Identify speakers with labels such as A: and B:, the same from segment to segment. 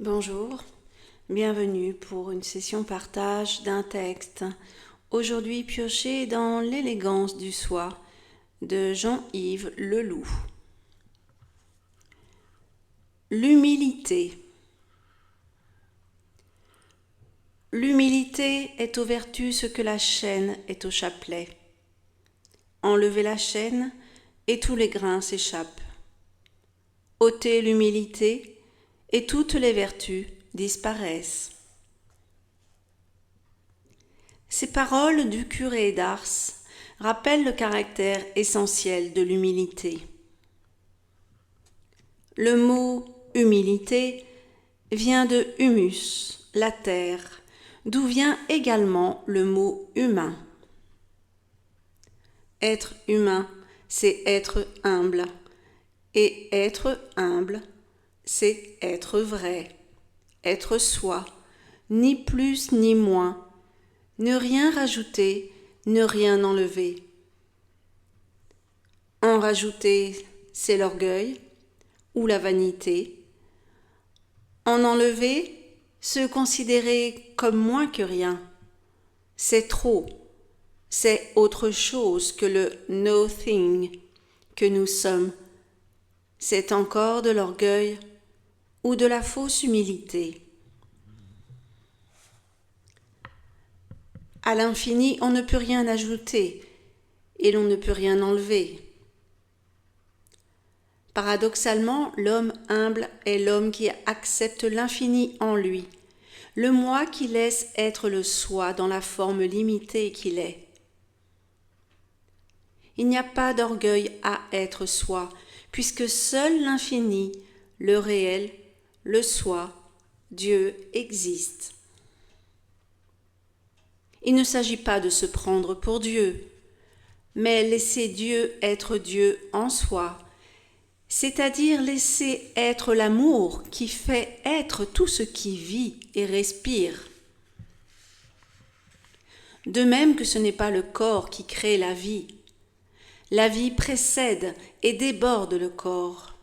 A: Bonjour, bienvenue pour une session partage d'un texte, aujourd'hui pioché dans l'élégance du soi de Jean-Yves Leloup. L'humilité. L'humilité est aux vertus ce que la chaîne est au chapelet. Enlevez la chaîne et tous les grains s'échappent. Ôtez l'humilité et toutes les vertus disparaissent. Ces paroles du curé d'Ars rappellent le caractère essentiel de l'humilité. Le mot humilité vient de humus, la terre, d'où vient également le mot humain. Être humain, c'est être humble, et être humble, c'est être vrai, être soi, ni plus ni moins, ne rien rajouter, ne rien enlever. En rajouter, c'est l'orgueil ou la vanité. En enlever, se considérer comme moins que rien. C'est trop, c'est autre chose que le nothing que nous sommes. C'est encore de l'orgueil ou de la fausse humilité. À l'infini, on ne peut rien ajouter et l'on ne peut rien enlever. Paradoxalement, l'homme humble est l'homme qui accepte l'infini en lui, le moi qui laisse être le soi dans la forme limitée qu'il est. Il n'y a pas d'orgueil à être soi, puisque seul l'infini, le réel, le soi, Dieu existe. Il ne s'agit pas de se prendre pour Dieu, mais laisser Dieu être Dieu en soi, c'est-à-dire laisser être l'amour qui fait être tout ce qui vit et respire. De même que ce n'est pas le corps qui crée la vie. La vie précède et déborde le corps.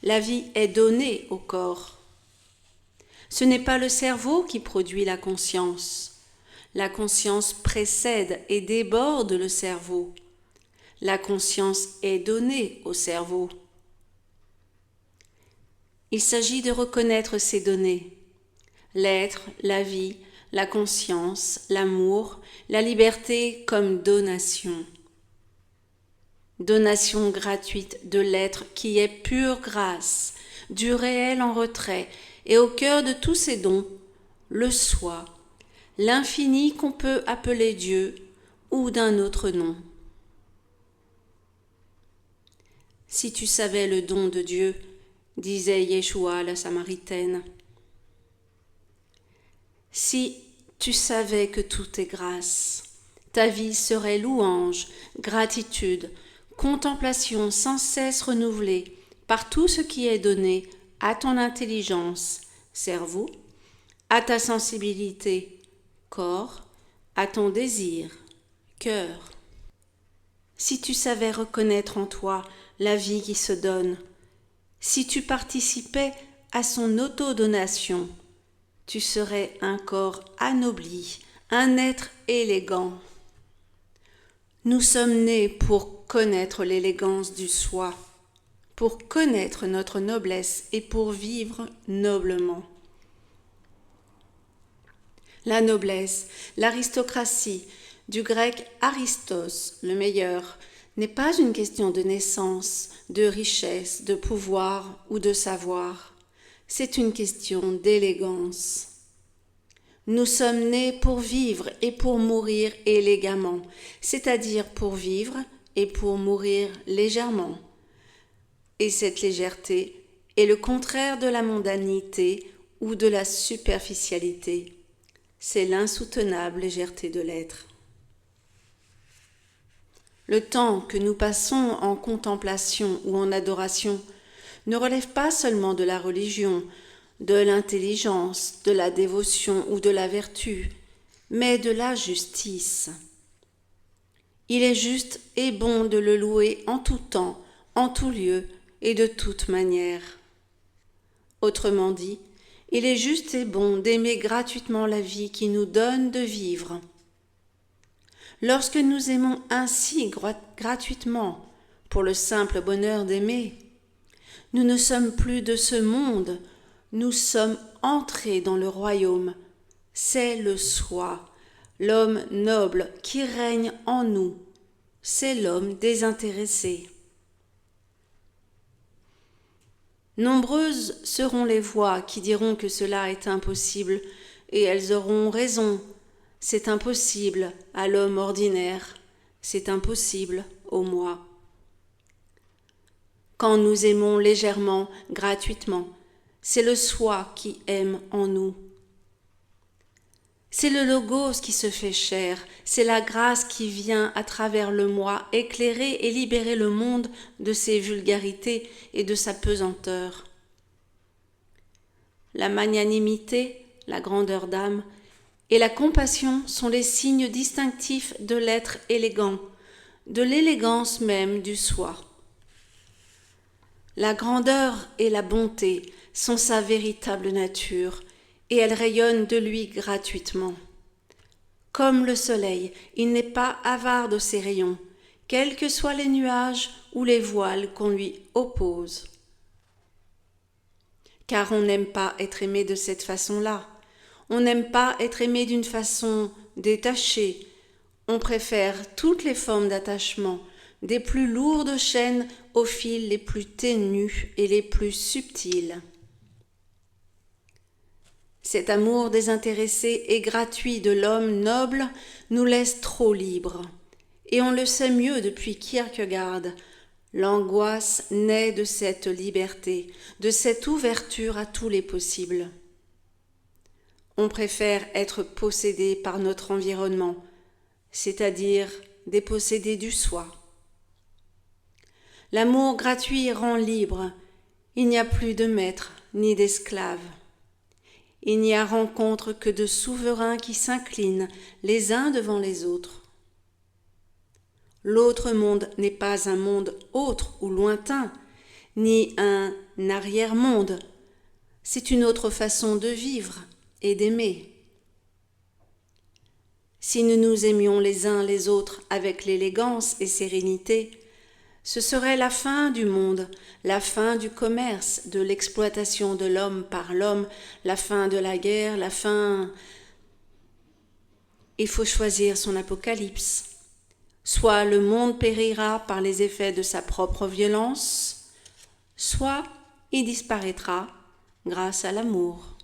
A: La vie est donnée au corps. Ce n'est pas le cerveau qui produit la conscience. La conscience précède et déborde le cerveau. La conscience est donnée au cerveau. Il s'agit de reconnaître ces données. L'être, la vie, la conscience, l'amour, la liberté comme donation. Donation gratuite de l'être qui est pure grâce, du réel en retrait, et au cœur de tous ces dons, le soi, l'infini qu'on peut appeler Dieu ou d'un autre nom. Si tu savais le don de Dieu, disait Yeshua la Samaritaine. Si tu savais que tout est grâce, ta vie serait louange, gratitude, contemplation sans cesse renouvelée par tout ce qui est donné à ton intelligence, cerveau, à ta sensibilité, corps, à ton désir, cœur. Si tu savais reconnaître en toi la vie qui se donne, si tu participais à son autodonation, tu serais un corps anobli, un être élégant. Nous sommes nés pour connaître l'élégance du soi, pour connaître notre noblesse et pour vivre noblement. La noblesse, l'aristocratie, du grec aristos, le meilleur, n'est pas une question de naissance, de richesse, de pouvoir ou de savoir. C'est une question d'élégance. Nous sommes nés pour vivre et pour mourir élégamment, c'est-à-dire pour vivre et pour mourir légèrement. Et cette légèreté est le contraire de la mondanité ou de la superficialité. C'est l'insoutenable légèreté de l'être. Le temps que nous passons en contemplation ou en adoration ne relève pas seulement de la religion, de l'intelligence, de la dévotion ou de la vertu, mais de la justice. Il est juste et bon de le louer en tout temps, en tout lieu et de toute manière. Autrement dit, Il est juste et bon d'aimer gratuitement la vie qui nous donne de vivre. Lorsque nous aimons ainsi gratuitement, pour le simple bonheur d'aimer, nous ne sommes plus de ce monde, nous sommes entrés dans le royaume. C'est le soi, l'homme noble qui règne en nous, c'est l'homme désintéressé. Nombreuses seront les voix qui diront que cela est impossible, et elles auront raison. C'est impossible à l'homme ordinaire, c'est impossible au moi. Quand nous aimons légèrement, gratuitement, c'est le soi qui aime en nous. C'est le logos qui se fait chair, c'est la grâce qui vient à travers le moi éclairer et libérer le monde de ses vulgarités et de sa pesanteur. La magnanimité, la grandeur d'âme et la compassion sont les signes distinctifs de l'être élégant, de l'élégance même du soi. La grandeur et la bonté sont sa véritable nature, et elle rayonne de lui gratuitement. Comme le soleil, il n'est pas avare de ses rayons, quels que soient les nuages ou les voiles qu'on lui oppose. Car on n'aime pas être aimé de cette façon-là. On n'aime pas être aimé d'une façon détachée. On préfère toutes les formes d'attachement, des plus lourdes chaînes aux fils les plus ténus et les plus subtils. Cet amour désintéressé et gratuit de l'homme noble nous laisse trop libres. Et on le sait mieux depuis Kierkegaard. L'angoisse naît de cette liberté, de cette ouverture à tous les possibles. On préfère être possédé par notre environnement, c'est-à-dire dépossédé du soi. L'amour gratuit rend libre. Il n'y a plus de maître ni d'esclave. Il n'y a rencontre que de souverains qui s'inclinent les uns devant les autres. L'autre monde n'est pas un monde autre ou lointain, ni un arrière-monde. C'est une autre façon de vivre et d'aimer. Si nous nous aimions les uns les autres avec l'élégance et sérénité, ce serait la fin du monde, la fin du commerce, de l'exploitation de l'homme par l'homme, la fin de la guerre, la fin... Il faut choisir son apocalypse. Soit le monde périra par les effets de sa propre violence, soit il disparaîtra grâce à l'amour.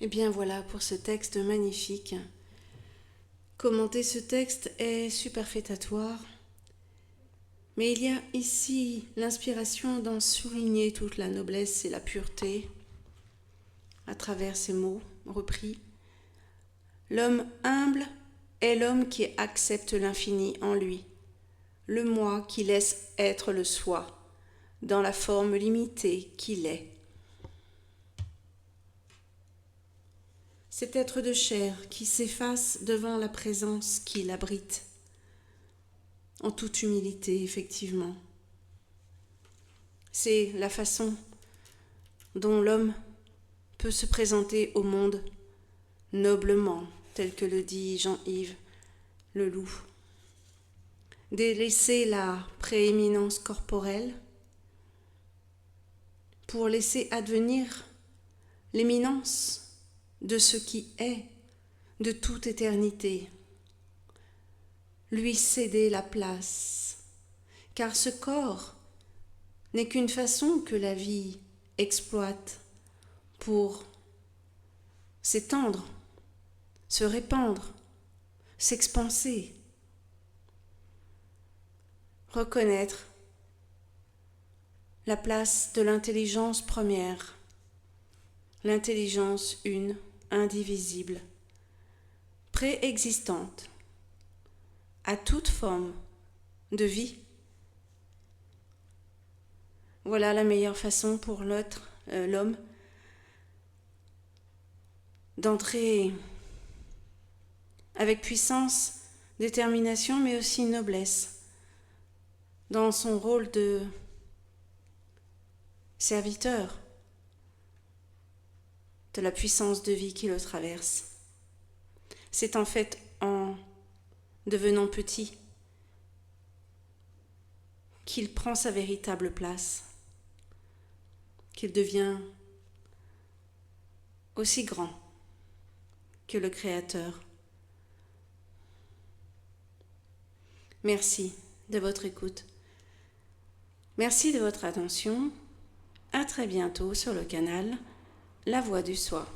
A: Et bien voilà pour ce texte magnifique. Commenter ce texte est superfétatoire, mais il y a ici l'inspiration d'en souligner toute la noblesse et la pureté à travers ces mots repris. L'homme humble est l'homme qui accepte l'infini en lui, le moi qui laisse être le soi, dans la forme limitée qu'il est. Cet être de chair qui s'efface devant la présence qui l'abrite, en toute humilité, effectivement. C'est la façon dont l'homme peut se présenter au monde noblement, tel que le dit Jean-Yves Leloup. Délaisser la prééminence corporelle pour laisser advenir l'éminence de ce qui est, de toute éternité. Lui céder la place, car ce corps n'est qu'une façon que la vie exploite pour s'étendre, se répandre, s'expanser. Reconnaître la place de l'intelligence première, l'intelligence une, indivisible, préexistante à toute forme de vie. Voilà la meilleure façon pour l'homme, d'entrer avec puissance, détermination, mais aussi noblesse, dans son rôle de serviteur, de la puissance de vie qui le traverse. C'est en fait en devenant petit qu'il prend sa véritable place, qu'il devient aussi grand que le Créateur. Merci de votre écoute. Merci de votre attention. À très bientôt sur le canal La Voix du Soi.